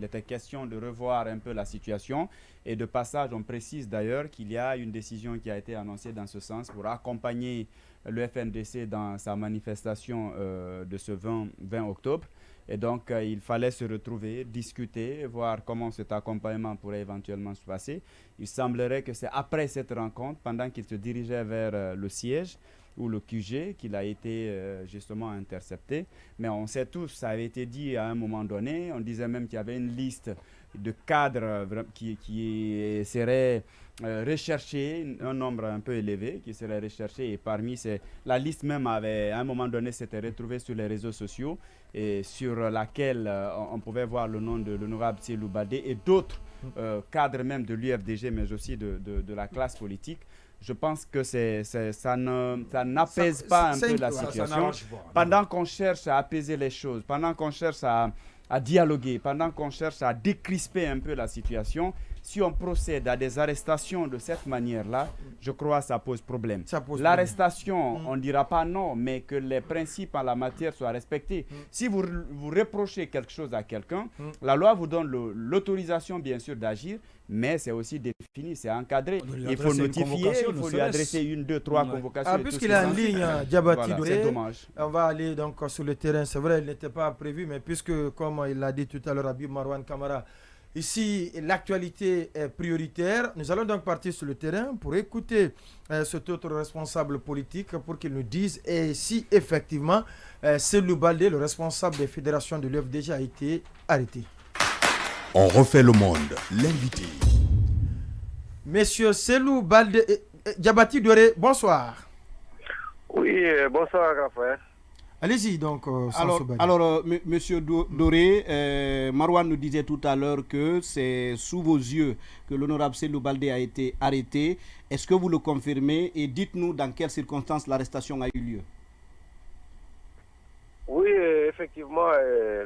était question de revoir un peu la situation. Et de passage, on précise d'ailleurs qu'il y a une décision qui a été annoncée dans ce sens pour accompagner le FNDC dans sa manifestation de ce 20 octobre. Et donc, il fallait se retrouver, discuter, voir comment cet accompagnement pourrait éventuellement se passer. Il semblerait que c'est après cette rencontre, pendant qu'il se dirigeait vers le siège ou le QG, qu'il a été justement intercepté. Mais on sait tous, ça avait été dit à un moment donné, on disait même qu'il y avait une liste de cadres qui serait recherché, un nombre un peu élevé qui serait recherché, et parmi ces, la liste même avait, à un moment donné, s'était retrouvée sur les réseaux sociaux, et sur laquelle on pouvait voir le nom de l'honorable Tsilou Badé et d'autres cadres même de l'UFDG, mais aussi de la classe politique. Je pense que ça n'apaise pas un peu la situation. Pendant qu'on cherche à apaiser les choses, pendant qu'on cherche à dialoguer, pendant qu'on cherche à décrisper un peu la situation, si on procède à des arrestations de cette manière-là, je crois que ça pose problème. L'arrestation, on ne dira pas non, mais que les principes en la matière soient respectés. Si vous reprochez quelque chose à quelqu'un, la loi vous donne l'autorisation, bien sûr, d'agir, mais c'est aussi défini, c'est encadré. Il faut notifier, il faut lui adresser 1, 2, 3 convocations. Puisqu'il est en ligne, Diabati Doré, c'est dommage. On va aller donc sur le terrain. C'est vrai, il n'était pas prévu, mais puisque, comme il l'a dit tout à l'heure, Habib Marouane Kamara, ici, l'actualité est prioritaire. Nous allons donc partir sur le terrain pour écouter cet autre responsable politique pour qu'il nous dise si effectivement Selou Baldé, le responsable des fédérations de l'UFDG, a été arrêté. On refait le monde, l'invité. Monsieur Selou Baldé, Diabati Doré, bonsoir. Oui, bonsoir, Raphaël. Allez-y donc. Monsieur Doré, Marouane nous disait tout à l'heure que c'est sous vos yeux que l'honorable Selou Baldé a été arrêté. Est-ce que vous le confirmez et dites-nous dans quelles circonstances l'arrestation a eu lieu? Oui, effectivement,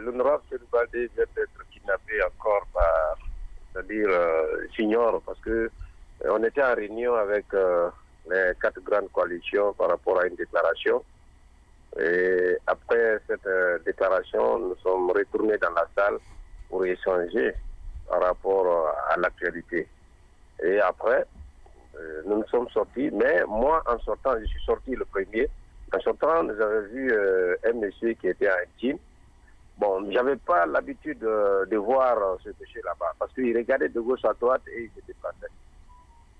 l'honorable Selou Baldé vient d'être kidnappé encore par, c'est-à-dire, j'ignore, parce que on était en réunion avec les 4 grandes coalitions par rapport à une déclaration. Et après cette déclaration, nous sommes retournés dans la salle pour échanger par rapport à l'actualité. Et après, nous nous sommes sortis, mais moi, en sortant, je suis sorti le premier. En sortant, nous avons vu un monsieur qui était en jean. Bon, j'avais pas l'habitude de voir ce monsieur là-bas, parce qu'il regardait de gauche à droite et il se déplaçait.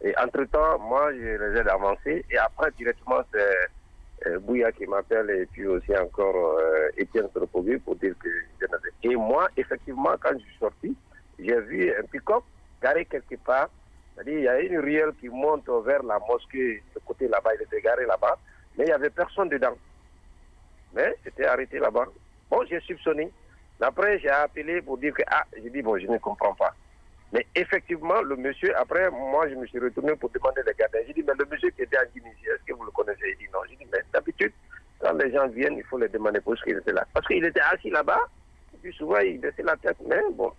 Et entre-temps, moi, je les ai avancés, et après, directement, c'est Bouya qui m'appelle, et puis aussi encore Étienne Soropogi pour dire que je n'avais. Et moi, effectivement, quand je suis sorti, j'ai vu un pick-up garé quelque part. C'est-à-dire, il y a une ruelle qui monte vers la mosquée, de côté là-bas, il était garé là-bas, mais il n'y avait personne dedans. Mais c'était arrêté là-bas. Bon, j'ai soupçonné. Après, j'ai appelé pour dire que, j'ai dit, bon, je ne comprends pas. Mais effectivement, le monsieur, après, moi, je me suis retourné pour demander les gardien. J'ai dit, mais le monsieur qui était en Guinée, est-ce que vous le connaissez? Il dit non. J'ai dit, mais d'habitude, quand les gens viennent, il faut les demander pour ce qu'il était là. Parce qu'il était assis là-bas, et puis souvent, il baissait la tête, mais bon.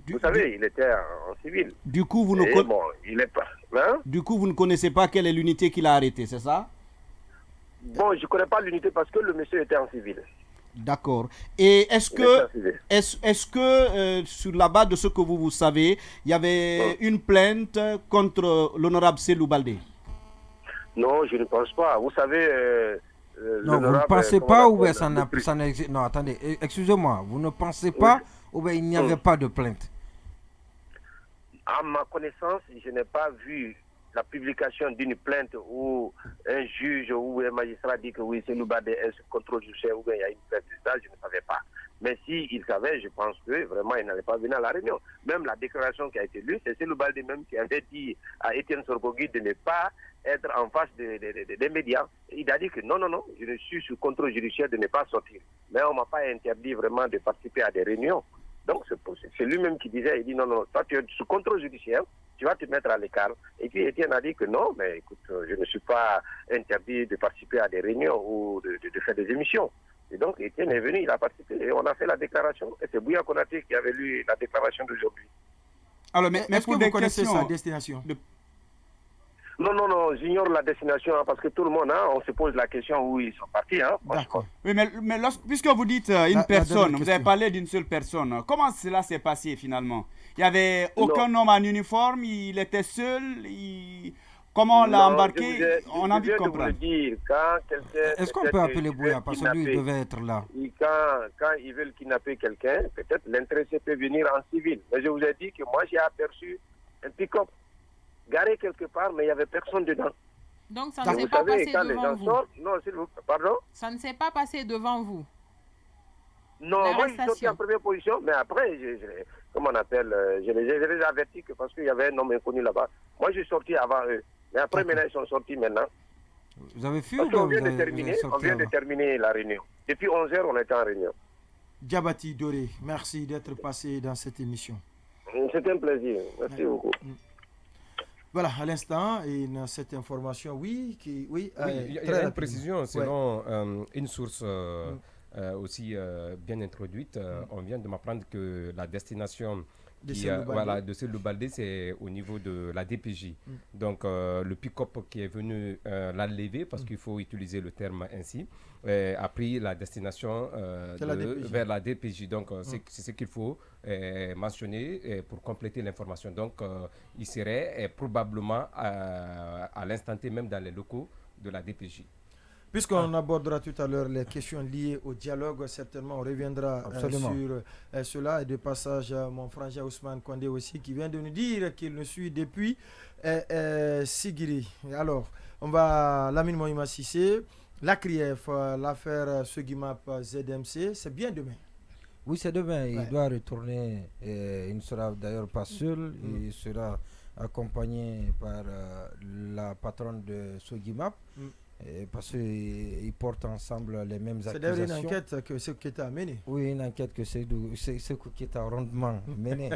Vous savez, il était en civil. Du coup, vous il est pas. Hein? Du coup, vous ne connaissez pas quelle est l'unité qu'il a arrêtée, c'est ça? Bon, je ne connais pas l'unité parce que le monsieur était en civil. D'accord. Et est-ce que sur la base de ce que vous savez, il y avait une plainte contre l'honorable Selou Baldé? Non, je ne pense pas. Vous savez... non, vous ne pensez pas ou bien ça n'existe? Non, attendez, excusez-moi. Vous ne pensez pas ou bien il n'y avait pas de plainte? À ma connaissance, je n'ai pas vu la publication d'une plainte où un juge ou un magistrat dit que oui, Selou Baldé est sous contrôle judiciaire ou bien il y a une plainte. Ça, je ne savais pas. Mais s'il savait, je pense que vraiment il n'allait pas venir à la réunion. Même la déclaration qui a été lue, c'est Selou Baldé même qui avait dit à Étienne Soropogi de ne pas être en face des médias. Il a dit que non, je suis sous contrôle judiciaire de ne pas sortir. Mais on ne m'a pas interdit vraiment de participer à des réunions. Donc c'est lui-même qui disait, il dit non, toi tu es sous contrôle judiciaire, tu vas te mettre à l'écart. Et puis Étienne a dit que non, mais écoute, je ne suis pas interdit de participer à des réunions ou de faire des émissions. Et donc Étienne est venu, il a participé et on a fait la déclaration. Et c'est Bouya Konaté qui avait lu la déclaration d'aujourd'hui. Alors, mais est-ce que vous connaissez sa destination? Non, j'ignore la destination parce que tout le monde, on se pose la question où ils sont partis. D'accord. Oui, mais puisque vous dites une personne, vous avez parlé d'une seule personne, comment cela s'est passé finalement? Il n'y avait aucun homme en uniforme, il était seul, comment on l'a embarqué? On a envie de comprendre. Est-ce qu'on peut appeler Bouya parce que lui il devait être là? Quand ils veulent kidnapper quelqu'un, peut-être l'intéressé peut venir en civil. Mais je vous ai dit que moi j'ai aperçu un pick-up garé quelque part, mais il n'y avait personne dedans. Donc ça ne s'est pas passé devant vous? Non, s'il vous plaît, pardon? Ça ne s'est pas passé devant vous? Non, moi je suis sorti en première position, mais après, comment on appelle, je les ai avertis que parce qu'il y avait un homme inconnu là-bas. Moi je suis sorti avant eux, mais après maintenant ils sont sortis maintenant. Vous avez fui parce qu'on vient de terminer la réunion. Depuis 11h, on était en réunion. Diabati Doré, merci d'être passé dans cette émission. C'était un plaisir, merci beaucoup. Voilà, à l'instant, cette information, il y a une précision selon une source aussi bien introduite. On vient de m'apprendre que la destination de Cellou Baldé, c'est au niveau de la DPJ. Donc, le pick-up qui est venu la lever, parce qu'il faut utiliser le terme ainsi, a pris la destination vers la DPJ. Donc, c'est ce qu'il faut mentionner pour compléter l'information. Donc, il serait probablement à l'instant T même dans les locaux de la DPJ. Puisqu'on abordera tout à l'heure les questions liées au dialogue, certainement on reviendra sur cela. Et de passage, mon frangin Ousmane Kondé aussi, qui vient de nous dire qu'il nous suit depuis Sigiri. Alors, on va, Lamine Moïma Sissé, la CRIEF, l'affaire Sogimap ZMC, c'est bien demain. Oui, c'est demain. Il doit retourner. Il ne sera d'ailleurs pas seul. Il sera accompagné par la patronne de Sogimap. Parce qu'ils portent ensemble les mêmes accusations. C'est d'ailleurs une enquête que ce qui est mené. Oui, une enquête que c'est ce qui est rondement mené.